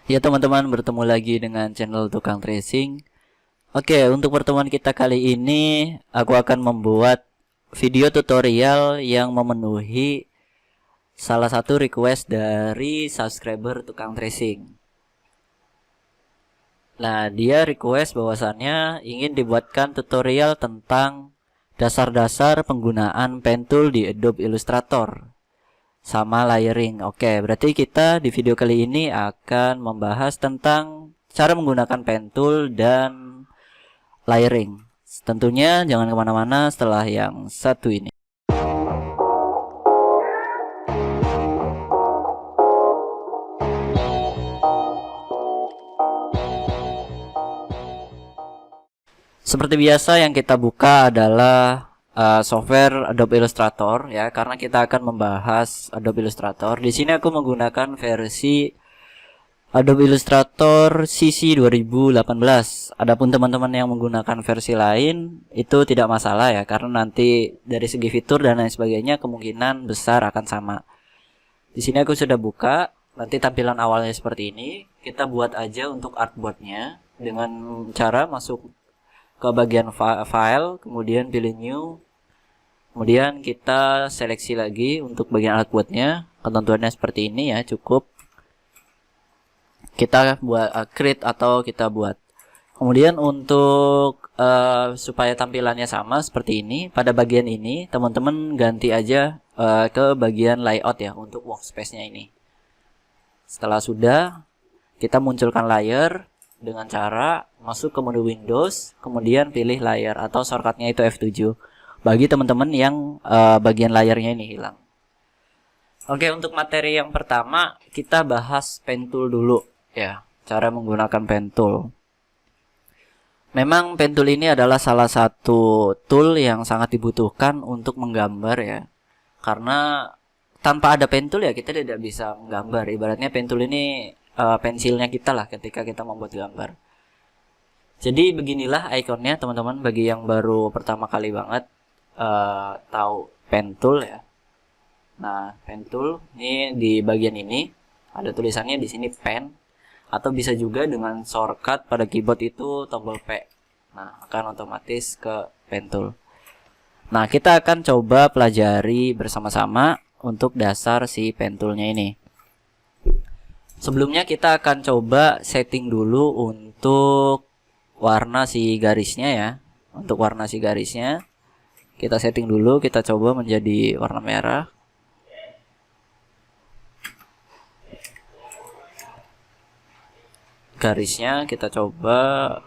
Ya teman-teman, bertemu lagi dengan channel Tukang Tracing. Oke, untuk pertemuan kita kali ini aku akan membuat video tutorial yang memenuhi salah satu request dari subscriber Tukang Tracing. Nah, dia request bahwasannya ingin dibuatkan tutorial tentang dasar-dasar penggunaan pen tool di Adobe Illustrator sama layering. Oke, berarti kita di video kali ini akan membahas tentang cara menggunakan pen tool dan layering. Tentunya jangan kemana-mana setelah yang satu ini. Seperti biasa yang kita buka adalah software Adobe Illustrator ya, karena kita akan membahas Adobe Illustrator. Di sini aku menggunakan versi Adobe Illustrator CC 2018. Adapun teman-teman yang menggunakan versi lain itu tidak masalah ya, karena nanti dari segi fitur dan lain sebagainya kemungkinan besar akan sama. Di sini aku sudah buka. Nanti tampilan awalnya seperti ini. Kita buat aja untuk artboardnya dengan cara masuk ke bagian file, kemudian pilih new, kemudian kita seleksi lagi untuk bagian artboardnya. Ketentuannya seperti ini ya, cukup kita buat create atau kita buat. Kemudian untuk supaya tampilannya sama seperti ini, pada bagian ini teman-teman ganti aja ke bagian layout ya untuk workspace-nya ini. Setelah sudah, kita munculkan layer dengan cara masuk ke menu Windows, kemudian pilih layer atau shortcutnya itu F7 bagi teman-teman yang bagian layarnya ini hilang. Oke, untuk materi yang pertama kita bahas pen tool dulu ya, cara menggunakan pen tool. Memang pen tool ini adalah salah satu tool yang sangat dibutuhkan untuk menggambar ya, karena tanpa ada pen tool ya kita tidak bisa menggambar. Ibaratnya pen tool ini pensilnya kita lah ketika kita membuat gambar. Jadi beginilah ikonnya teman-teman, bagi yang baru pertama kali banget tahu pen tool ya. Nah, pen tool ini di bagian ini ada tulisannya di sini pen, atau bisa juga dengan shortcut pada keyboard itu tombol P. Nah, akan otomatis ke pen tool. Nah, kita akan coba pelajari bersama-sama untuk dasar si pen toolnya ini. Sebelumnya kita akan coba setting dulu untuk warna si garisnya ya. Untuk warna si garisnya kita setting dulu, kita coba menjadi warna merah. Garisnya kita coba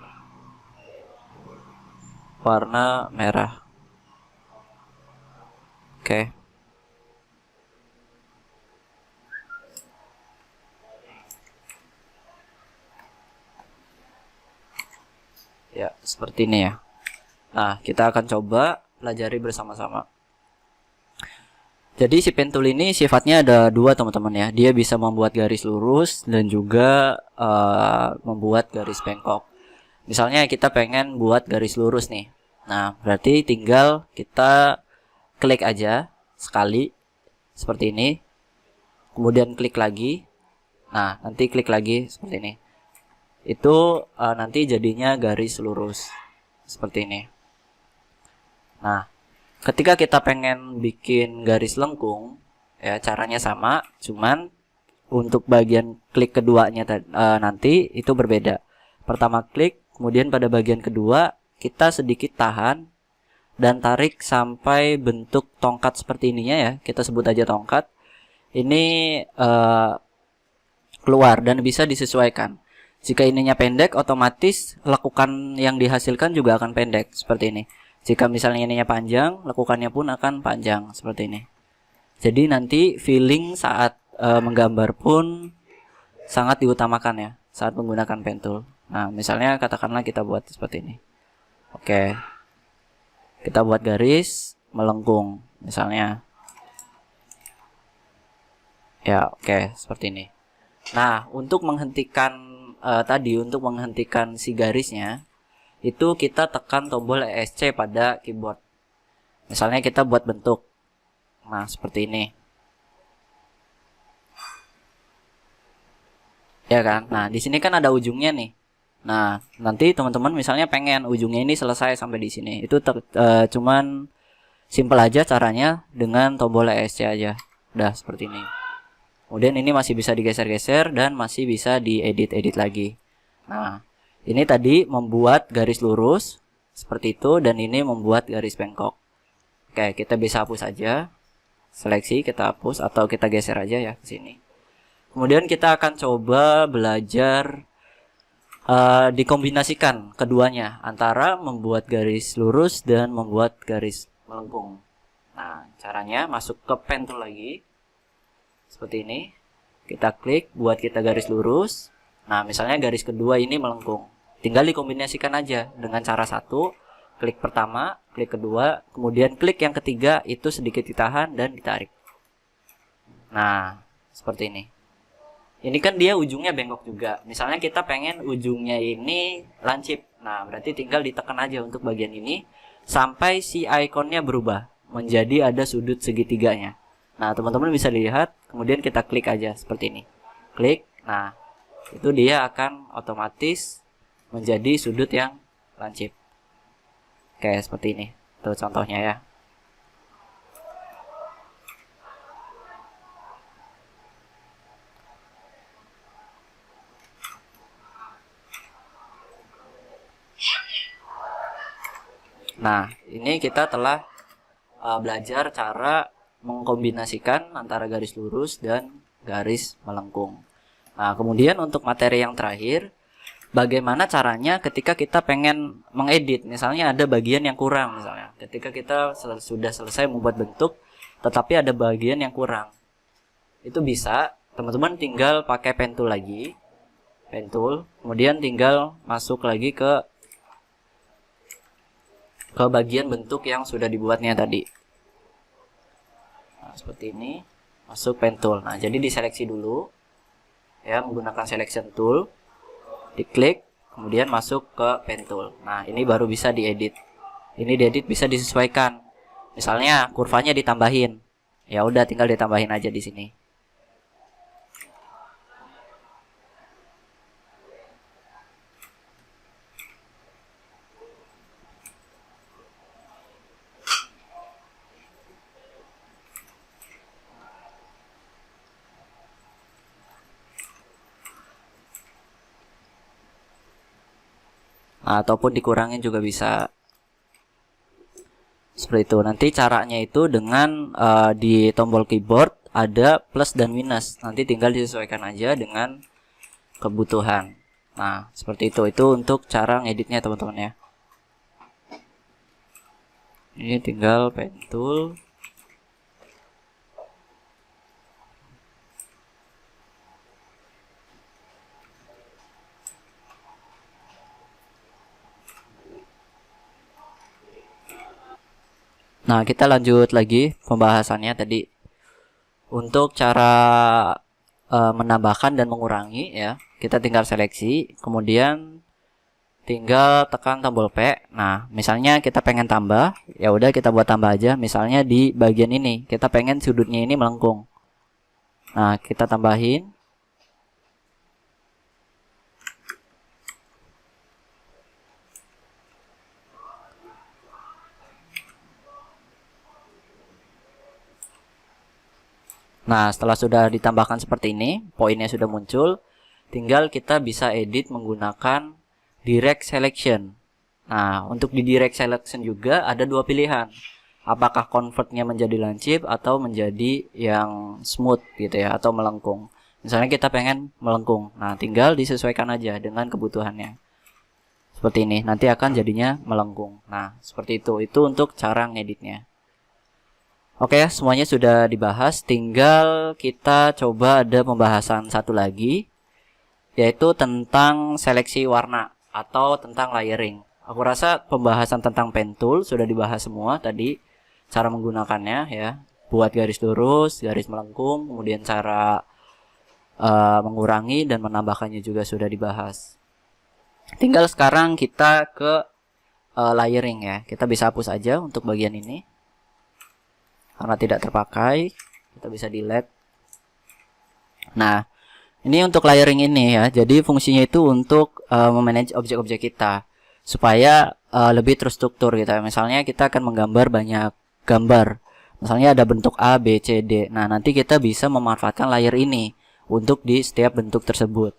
warna merah. Oke. Ya, seperti ini ya. Nah, kita akan coba pelajari bersama-sama. Jadi si pen tool ini sifatnya ada dua teman-teman ya. Dia bisa membuat garis lurus dan juga membuat garis bengkok. Misalnya kita pengen buat garis lurus nih. Nah, berarti tinggal kita klik aja sekali seperti ini. Kemudian klik lagi. Nah, nanti klik lagi seperti ini. Itu nanti jadinya garis lurus seperti ini. Nah, ketika kita pengen bikin garis lengkung ya, caranya sama, cuman untuk bagian klik keduanya nanti itu berbeda. Pertama klik, kemudian pada bagian kedua kita sedikit tahan dan tarik sampai bentuk tongkat seperti ininya ya, kita sebut aja tongkat. Ini keluar dan bisa disesuaikan. Jika ininya pendek, otomatis lekukan yang dihasilkan juga akan pendek seperti ini. Jika misalnya ininya panjang, lekukannya pun akan panjang seperti ini. Jadi nanti feeling saat menggambar pun sangat diutamakan ya saat menggunakan pen tool. Nah, misalnya katakanlah kita buat seperti ini. Oke. Kita buat garis melengkung misalnya. Ya, oke, seperti ini. Nah, untuk menghentikan untuk menghentikan si garisnya itu kita tekan tombol ESC pada keyboard. Misalnya kita buat bentuk. Nah, seperti ini. ya kan? Nah, di sini kan ada ujungnya nih. Nah, nanti teman-teman misalnya pengen ujungnya ini selesai sampai di sini. Itu cuman simple aja caranya dengan tombol ESC aja. Udah seperti ini. Kemudian ini masih bisa digeser-geser dan masih bisa diedit-edit lagi. Nah, ini tadi membuat garis lurus seperti itu dan ini membuat garis bengkok. Oke, kita bisa hapus aja. Seleksi kita hapus atau kita geser aja ya ke sini. Kemudian kita akan coba belajar dikombinasikan keduanya antara membuat garis lurus dan membuat garis melengkung. Nah, caranya masuk ke pen tool lagi. Seperti ini. Kita klik buat kita garis lurus. Nah, misalnya garis kedua ini melengkung. Tinggal dikombinasikan aja dengan cara satu. Klik pertama, klik kedua, kemudian klik yang ketiga itu sedikit ditahan dan ditarik. Nah, seperti ini. Ini kan dia ujungnya bengkok juga. Misalnya kita pengen ujungnya ini lancip. Nah, berarti tinggal ditekan aja untuk bagian ini sampai si ikonnya berubah menjadi ada sudut segitiganya. Nah, teman-teman bisa lihat, kemudian kita klik aja seperti ini. Klik, nah, itu dia akan otomatis menjadi sudut yang lancip. Kayak seperti ini. Itu contohnya ya. Nah, ini kita telah belajar cara mengkombinasikan antara garis lurus dan garis melengkung. Nah, kemudian untuk materi yang terakhir, bagaimana caranya ketika kita pengen mengedit. Misalnya ada bagian yang kurang misalnya. Ketika kita sudah selesai membuat bentuk, tetapi ada bagian yang kurang. Itu bisa, teman-teman tinggal pakai pen tool lagi. Pen tool, kemudian tinggal masuk lagi ke bagian bentuk yang sudah dibuatnya tadi. Nah, seperti ini, masuk pen tool. Nah, jadi diseleksi dulu ya menggunakan selection tool, diklik, kemudian masuk ke pen tool. Nah, ini baru bisa diedit. Ini diedit bisa disesuaikan. Misalnya kurvanya ditambahin. Ya udah tinggal ditambahin aja di sini. Ataupun dikurangin juga bisa seperti itu. Nanti caranya itu dengan di tombol keyboard ada plus dan minus, nanti tinggal disesuaikan aja dengan kebutuhan. Nah, seperti itu untuk cara ngeditnya teman-teman ya. Ini tinggal pen tool. Nah, kita lanjut lagi pembahasannya tadi. Untuk cara menambahkan dan mengurangi ya, kita tinggal seleksi, kemudian tinggal tekan tombol P. Nah, misalnya kita pengen tambah, ya udah kita buat tambah aja. Misalnya di bagian ini, kita pengen sudutnya ini melengkung. Nah, kita tambahin. Nah, setelah sudah ditambahkan seperti ini, poinnya sudah muncul, tinggal kita bisa edit menggunakan direct selection. Nah, untuk di direct selection juga ada dua pilihan. Apakah convertnya menjadi lancip atau menjadi yang smooth gitu ya, atau melengkung. Misalnya kita pengen melengkung. Nah, tinggal disesuaikan aja dengan kebutuhannya. Seperti ini, nanti akan jadinya melengkung. Nah, seperti itu. Itu untuk cara ngeditnya. Oke, semuanya sudah dibahas, tinggal kita coba ada pembahasan satu lagi, yaitu tentang seleksi warna atau tentang layering. Aku rasa pembahasan tentang pen tool sudah dibahas semua tadi, cara menggunakannya ya, buat garis lurus, garis melengkung, kemudian cara mengurangi dan menambahkannya juga sudah dibahas. Tinggal sekarang kita ke layering ya, kita bisa hapus aja untuk bagian ini. Karena tidak terpakai, kita bisa delete. Nah, Ini untuk layering ini ya. Jadi fungsinya itu untuk memanage objek-objek kita supaya lebih terstruktur gitu ya. Misalnya kita akan menggambar banyak gambar. Misalnya ada bentuk A, B, C, D. Nah, nanti kita bisa memanfaatkan layer ini untuk di setiap bentuk tersebut.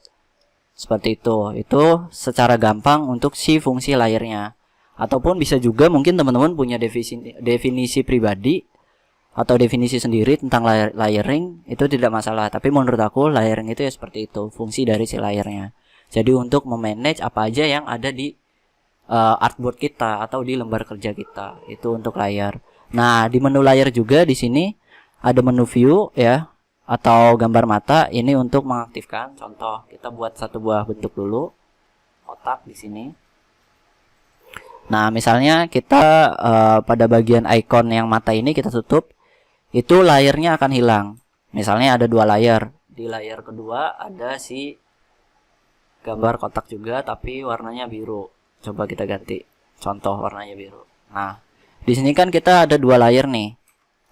Seperti itu. Itu secara gampang untuk si fungsi layernya. Ataupun bisa juga mungkin teman-teman punya definisi pribadi atau definisi sendiri tentang layering, itu tidak masalah. Tapi menurut aku layering itu ya seperti itu, fungsi dari si layernya. Jadi untuk memanage apa aja yang ada di artboard kita atau di lembar kerja kita, itu untuk layar. Nah, di menu layar juga di sini ada menu view ya atau gambar mata. Ini untuk mengaktifkan. Contoh, kita buat satu buah bentuk dulu, kotak di sini. Nah, misalnya kita pada bagian icon yang mata ini kita tutup, itu layernya akan hilang. Misalnya ada dua layar. Di layar kedua ada si gambar kotak juga tapi warnanya biru. Coba kita ganti. Contoh warnanya biru. Nah, di sini kan kita ada dua layar nih.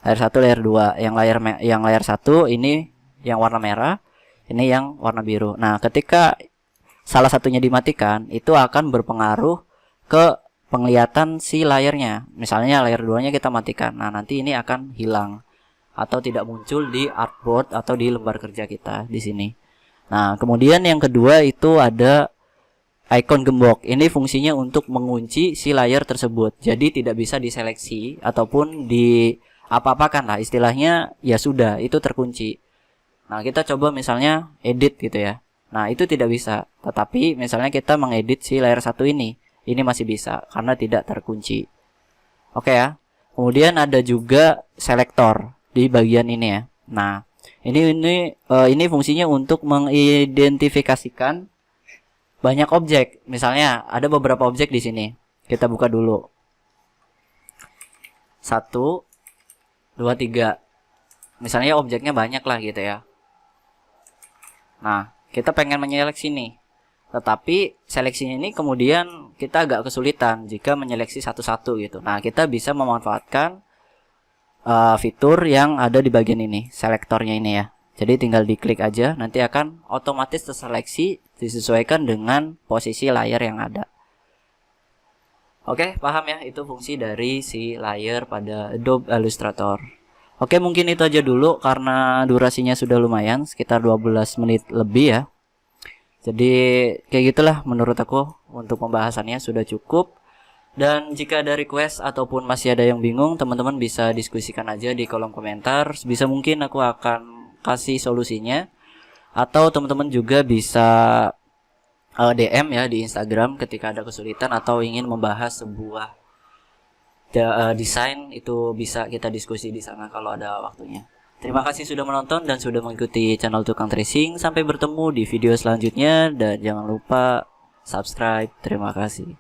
Layar 1, layar 2. Yang layar 1 ini yang warna merah, ini yang warna biru. Nah, ketika salah satunya dimatikan, itu akan berpengaruh ke penglihatan si layarnya. Misalnya layar 2-nya kita matikan. Nah, nanti ini akan hilang atau tidak muncul di artboard atau di lembar kerja kita di sini. Nah, kemudian yang kedua itu ada icon gembok. Ini fungsinya untuk mengunci si layar tersebut. Jadi tidak bisa diseleksi ataupun di apa-apakan lah, istilahnya ya sudah itu terkunci. Nah, kita coba misalnya edit gitu ya. Nah, itu tidak bisa. Tetapi misalnya kita mengedit si layar 1 ini masih bisa karena tidak terkunci. Oke ya. Kemudian ada juga selektor di bagian ini ya. Nah, ini fungsinya untuk mengidentifikasikan banyak objek. Misalnya ada beberapa objek di sini. Kita buka dulu. 1, 2, 3. Misalnya objeknya banyak lah gitu ya. Nah, kita pengen menyeleksi nih. Tetapi seleksinya ini kemudian kita agak kesulitan jika menyeleksi satu-satu gitu. Nah, kita bisa memanfaatkan fitur yang ada di bagian ini, selektornya ini ya. Jadi tinggal diklik aja, nanti akan otomatis terseleksi disesuaikan dengan posisi layar yang ada. Oke, paham ya? Itu fungsi dari si layar pada Adobe Illustrator. Oke, mungkin itu aja dulu karena durasinya sudah lumayan, sekitar 12 menit lebih ya. Jadi kayak gitulah menurut aku untuk pembahasannya sudah cukup. Dan jika ada request ataupun masih ada yang bingung, teman-teman bisa diskusikan aja di kolom komentar. Bisa mungkin aku akan kasih solusinya. Atau teman-teman juga bisa DM ya di Instagram ketika ada kesulitan atau ingin membahas sebuah desain, itu bisa kita diskusi di sana kalau ada waktunya. Terima kasih sudah menonton dan sudah mengikuti channel Tukang Tracing. Sampai bertemu di video selanjutnya dan jangan lupa subscribe. Terima kasih.